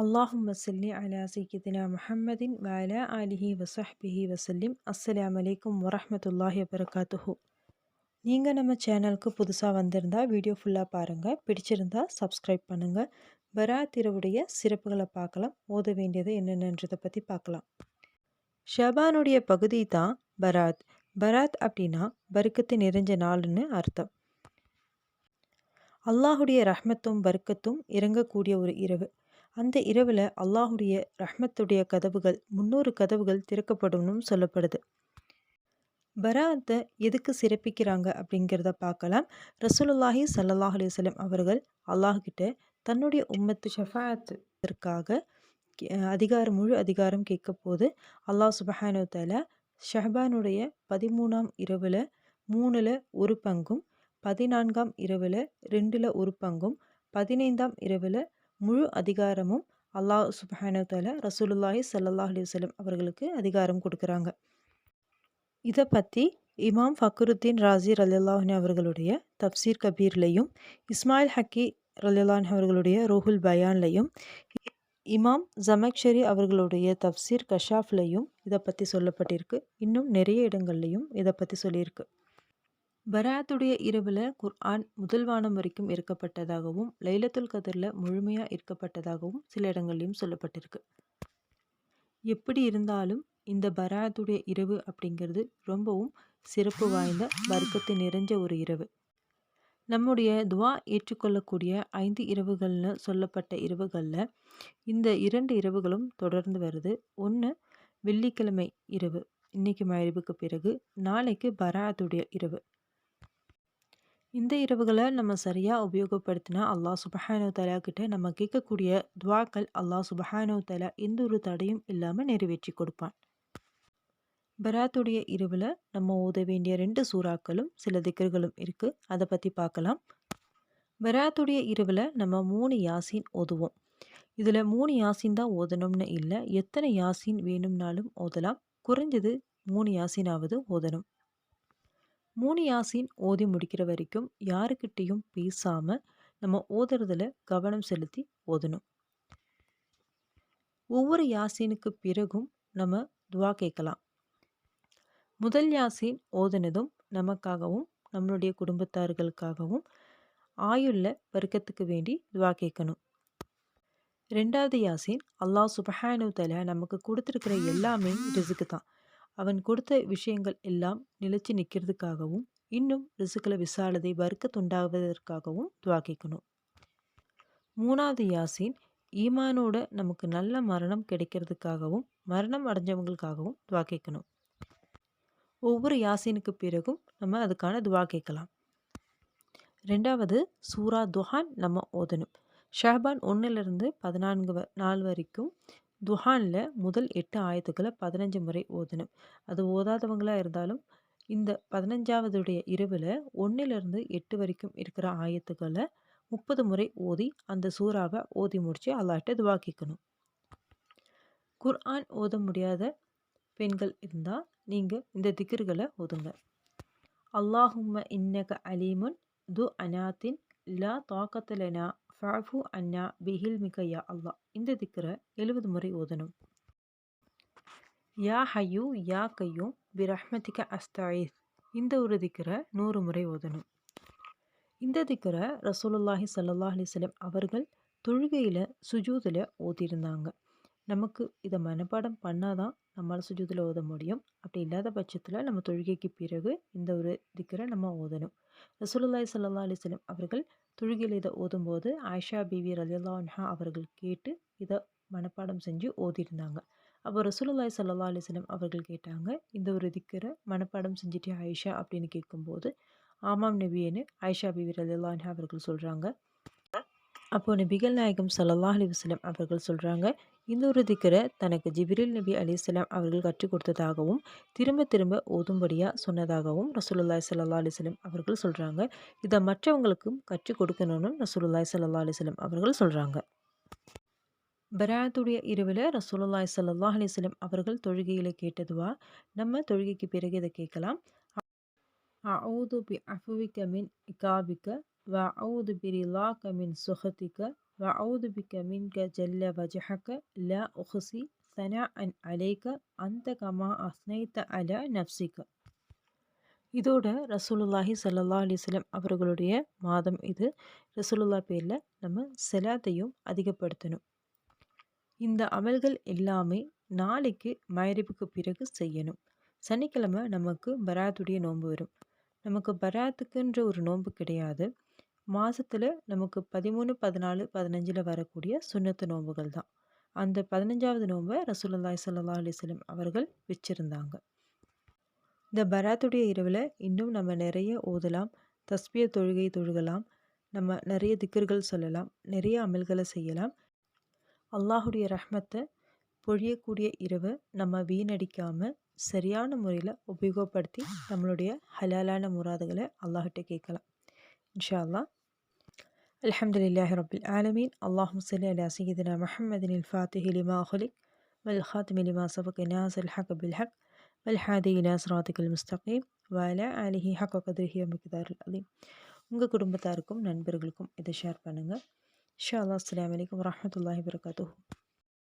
அல்லாஹும்ம ஸல்லி அலா சய்யிதினா முஹம்மதின் வ அலா ஆலிஹி வ ஸஹ்பிஹி வஸல்லிம். அஸ்ஸலாமு அலைக்கும் வரஹ்மத்துல்லாஹி வபரகாத்துஹு. நீங்கள் நம்ம சேனலுக்கு புதுசாக வந்திருந்தா வீடியோ ஃபுல்லாக பாருங்கள். பிடிச்சிருந்தா சப்ஸ்கிரைப் பண்ணுங்கள். பராத் இரவுடைய சிறப்புகளை பார்க்கலாம். ஓத வேண்டியது என்னென்னன்றதை பற்றி பார்க்கலாம். ஷபானுடைய பகுதி தான் பராத். பராத் அப்படின்னா பருக்கத்து நிறைஞ்ச நாள்னு அர்த்தம். அல்லாஹுடைய ரஹ்மத்தும் பர்க்கத்தும் இறங்கக்கூடிய ஒரு இரவு. அந்த இரவில் அல்லாஹுடைய ரஹ்மத்துடைய கதவுகள் 300 கதவுகள் திறக்கப்படும்னு சொல்லப்படுது. பராத்தை எதுக்கு சிறப்பிக்கிறாங்க அப்படிங்கிறத பார்க்கலாம். ரசூலுல்லாஹி ஸல்லல்லாஹு அலைஹி வஸல்லம் அவர்கள் அல்லாஹ்கிட்ட தன்னுடைய உம்மத்து ஷஃபாஅத்திற்காக முழு அதிகாரம் கேட்க போது அல்லாஹ் சுப்ஹானஹு வ தஆலா ஷஹபானுடைய 13ஆம் இரவில் 3ல் ஒரு பங்கும், 14ஆம் இரவில் 2ல் ஒரு பங்கும், 15ஆம் இரவில் முழு அதிகாரமும் அல்லாஹ் சுப்ஹானஹு வ தஆலா ரசூலுல்லாஹி ஸல்லல்லாஹு அலைஹி வஸல்லம் அவர்களுக்கு அதிகாரம் கொடுக்குறாங்க. இதை பற்றி இமாம் ஃபக்ருத்தீன் ராசி ரலியல்லாஹு அன்ஹு அவர்களுடைய தப்சீர் கபீர்லையும், இஸ்மாயில் ஹக்கி ரலியல்லாஹு அன்ஹு அவர்களுடைய ரூஹுல் பயான்லையும், இமாம் ஜமக்ஷரி அவர்களுடைய தப்சீர் கஷாஃப்லையும் இதை பற்றி சொல்லப்பட்டிருக்கு. இன்னும் நிறைய இடங்கள்லையும் இதை பற்றி சொல்லியிருக்கு. பராத்துடைய இரவில் குர்ஆன் முதல் வானம் வரைக்கும் இறக்கப்பட்டதாகவும், லைலத்துல் கதரில் முழுமையாக இறக்கப்பட்டதாகவும் சில இடங்கள்லையும் சொல்லப்பட்டிருக்கு. எப்படி இருந்தாலும் இந்த பராத்துடைய இரவு அப்படிங்கிறது ரொம்பவும் சிறப்பு வாய்ந்த பர்க்கத்து நிறைஞ்ச ஒரு இரவு. நம்முடைய துவா ஏற்றுக்கொள்ளக்கூடிய 5 இரவுகள்னு சொல்லப்பட்ட இரவுகளில் இந்த 2 இரவுகளும் தொடர்ந்து வருது. ஒன்று வெள்ளிக்கிழமை இரவு, இன்னைக்கு மகரிபுக்கு பிறகு, நாளைக்கு பராத்துடைய இரவு. இந்த இரவுகளை நம்ம சரியாக உபயோகப்படுத்தினா அல்லாஹ் சுப்ஹானஹு வ தஆலா கிட்ட நம்ம கேட்கக்கூடிய துவாக்கள் அல்லாஹ் சுப்ஹானஹு வ தஆலா எந்த ஒரு தடையும் இல்லாமல் நிறைவேற்றி கொடுப்பான். பராத்துடைய இரவில் நம்ம ஓத வேண்டிய 2 சூறாக்களும் சில திக்ர்களும் இருக்குது. அதை பற்றி பார்க்கலாம். பராத்துடைய இரவில் நம்ம 3 யாசீன் ஓதுவோம். இதில் 3 யாசீன் தான் ஓதணும்னு இல்லை, எத்தனை யாசீன் வேணும்னாலும் ஓதலாம். குறைஞ்சது 3 யாசீனாவது ஓதணும். 3 யாசீன் ஓதி முடிக்கிற வரைக்கும் யாருக்கிட்டேயும் பேசாமல் நம்ம ஓதுறதுல கவனம் செலுத்தி ஓதணும். ஒவ்வொரு யாசீனுக்கு பிறகும் நம்ம துவா கேட்கலாம். முதல் யாசீன் ஓதுனதும் நமக்காகவும் நம்மளுடைய குடும்பத்தார்களுக்காகவும் ஆயுள்ள வர்க்கத்துக்கு வேண்டி துவா கேட்கணும். 2வது யாசீன் அல்லாஹ் சுப்ஹானஹு வ தஆலா நமக்கு கொடுத்துருக்கிற எல்லாமே ரிஸ்க்கு தான். அவன் கொடுத்த விஷயங்கள் எல்லாம் நிலைச்சு நிற்கிறதுக்காகவும், இன்னும் ரிஸ்கில் விசாலதை வர்க்கத்துண்டாவதற்காகவும் துவா கேட்கணும். 3வது யாசீன் ஈமானோட நமக்கு நல்ல மரணம் கிடைக்கிறதுக்காகவும், மரணம் அடைஞ்சவங்களுக்காகவும் துவா கேட்கணும். ஒவ்வொரு யாசீனுக்கு பிறகும் நம்ம அதுக்கான துவா கேட்கலாம். 2வது சூரா துஹான் நம்ம ஓதணும். ஷஹபான் 1லிருந்து 14 நாள் வரைக்கும் துஹானில் முதல் 8 ஆயத்துக்களை 15 முறை ஓதணும். அது ஓதாதவங்களாக இருந்தாலும் இந்த 15வது இரவில் 1லிருந்து 8 வரைக்கும் இருக்கிற ஆயத்துக்களை 30 முறை ஓதி அந்த சூறாவை ஓதி முடித்து அல்லாஹ்ட்ட துவா கேட்கணும். குர்ஆன் ஓத முடியாத பெண்கள் இருந்தால் நீங்கள் இந்த திக்ர்களை ஓதுங்க. அல்லாஹும்ம இன்னக அலீமுன் து அனாத்தின் லா தாக்கத்தலனா ஃபஅஃபு அன்னா பிஹில்மிக யா அல்லாஹ். இந்த திக்ரை 70 முறை ஓதணும். யா ஹய்யூ யா கையூம் பிரஹ்மதிக அஸ்தஈஸ். இந்த ஒரு திக்ரை 100 முறை ஓதணும். இந்த திக்ரை ரசூலுல்லாஹி ஸல்லல்லாஹு அலைஹி வஸல்லம் அவர்கள் தொழுகையில் சுஜூதில் ஓதியிருந்தாங்க. நமக்கு இதை மனப்பாடம் பண்ணாதான் நம்மளால் சுஜூதில் ஓத முடியும். அப்படி இல்லாத பட்சத்தில் நம்ம தொழுகைக்கு பிறகு இந்த ஒரு திக்ரை நம்ம ஓதணும். ரசூலுல்லாஹி ஸல்லல்லாஹு அலைஹி வஸல்லம் அவர்கள் தொழுகையில் இதை ஓதும்போது ஆயிஷா பீவி ரலியல்லாஹு அன்ஹா அவர்கள் கேட்டு இதை மனப்பாடம் செஞ்சு ஓதியிருந்தாங்க. அப்போ ரசூலுல்லாஹி ஸல்லல்லாஹு அலைஹி வஸல்லம் அவர்கள் கேட்டாங்க, இந்த ஒரு திக்ரை மனப்பாடம் செஞ்சுட்டே ஆயிஷா அப்படின்னு கேட்கும்போது, ஆமாம் நபியேன்னு ஆயிஷா பீவி ரலியல்லாஹு அன்ஹா அவர்கள் சொல்கிறாங்க. அப்போது நபிகள் நாயகம் ஸல்லல்லாஹு அலைஹி வஸல்லம் அவர்கள் சொல்கிறாங்க, இந்த ஒரு திக்ரை தனக்கு ஜிப்ரீல் நபி அலைஹிஸ்ஸலாம் அவர்கள் கற்றுக் கொடுத்ததாகவும் திரும்ப திரும்ப ஓதும்படியாக சொன்னதாகவும் ரசூலுல்லாஹி ஸல்லல்லாஹு அலைஹி வஸல்லம் அவர்கள் சொல்கிறாங்க. இதை மற்றவங்களுக்கும் கற்றுக் கொடுக்கணும்னு ரசூலுல்லாஹி ஸல்லல்லாஹு அலைஹி வஸல்லம் அவர்கள் சொல்கிறாங்க. பராத்துடைய இரவில் ரசூலுல்லாஹி ஸல்லல்லாஹு அலைஹி வஸல்லம் அவர்கள் தொழுகையில் கேட்டதுவா நம்ம தொழுகைக்கு பிறகு இதை கேட்கலாம். அஊது பி அஃப்விக மின் இகாபிக வ அஊது பி ரிலாக மின் சுஹதிக வஅஊது பிக்க மின்க ஜல்ல வஜஹக லா உஹ்ஸி ஸனாஅன் அலைக்க அன்த கமா அஸ்னைத அலா நஃப்ஸிக. இதோட ரசூலுல்லாஹி ஸல்லல்லாஹு அலைஹி வஸல்லம் அவர்களுடைய மாதம் இது. ரசூலுல்லாஹ் பேரில் நம்ம ஸலாத்தையும் அதிகப்படுத்தணும். இந்த அமல்கள் எல்லாமே நாளைக்கு மகரிபுக்கு பிறகு செய்யணும். சனிக்கிழமை நமக்கு பராத்துடைய நோன்பு வரும். நமக்கு பராத்துக்குன்ற ஒரு நோன்பு கிடையாது. மாதத்தில் நமக்கு 13, 14, 15 வரக்கூடிய சுன்னத்து நோன்புகள் தான். அந்த 15வது நோன்பை ரசூலுல்லாஹி ஸல்லல்லாஹு அலைஹி வஸல்லம் அவர்கள் வச்சிருந்தாங்க. இந்த பராத்துடைய இரவில் இன்னும் நம்ம நிறைய ஓதலாம், தஸ்பிய தொழுகை தொழுகலாம், நம்ம நிறைய திக்ர்கள் சொல்லலாம், நிறைய அமல்களை செய்யலாம். அல்லாஹுடைய ரஹ்மத்தை பொழியக்கூடிய இரவு நம்ம வீணடிக்காமல் சரியான முறையில் உபயோகப்படுத்தி நம்மளுடைய ஹலாலான முராதுகளை அல்லாஹ்கிட்ட கேட்கலாம். இன்ஷா அல்லாஹ். அல்ஹம்துலில்லாஹி ரப்பில் ஆலமீன். அல்லாஹும்ம ஸல்லி அலா சய்யிதினா முஹம்மதினில் ஃபாத்திஹி லிமா உக்லிக் வல் ஹாத்திமி லிமா சபக நாஸில் ஹக் பில் ஹக் வல் ஹாதி இலா ஸிராத்திகல் முஸ்தகீம் வ அலா ஆலிஹி ஹக்க கத்ரிஹி வ மிக்தாரில் அலீம். உங்கள் குடும்பத்தாருக்கும் நண்பர்களுக்கும் இதை ஷேர் பண்ணுங்கள். இன்ஷா அல்லாஹ். அஸ்ஸலாமு அலைக்கும் வரஹ்மத்துல்லாஹி வபரகாத்துஹு.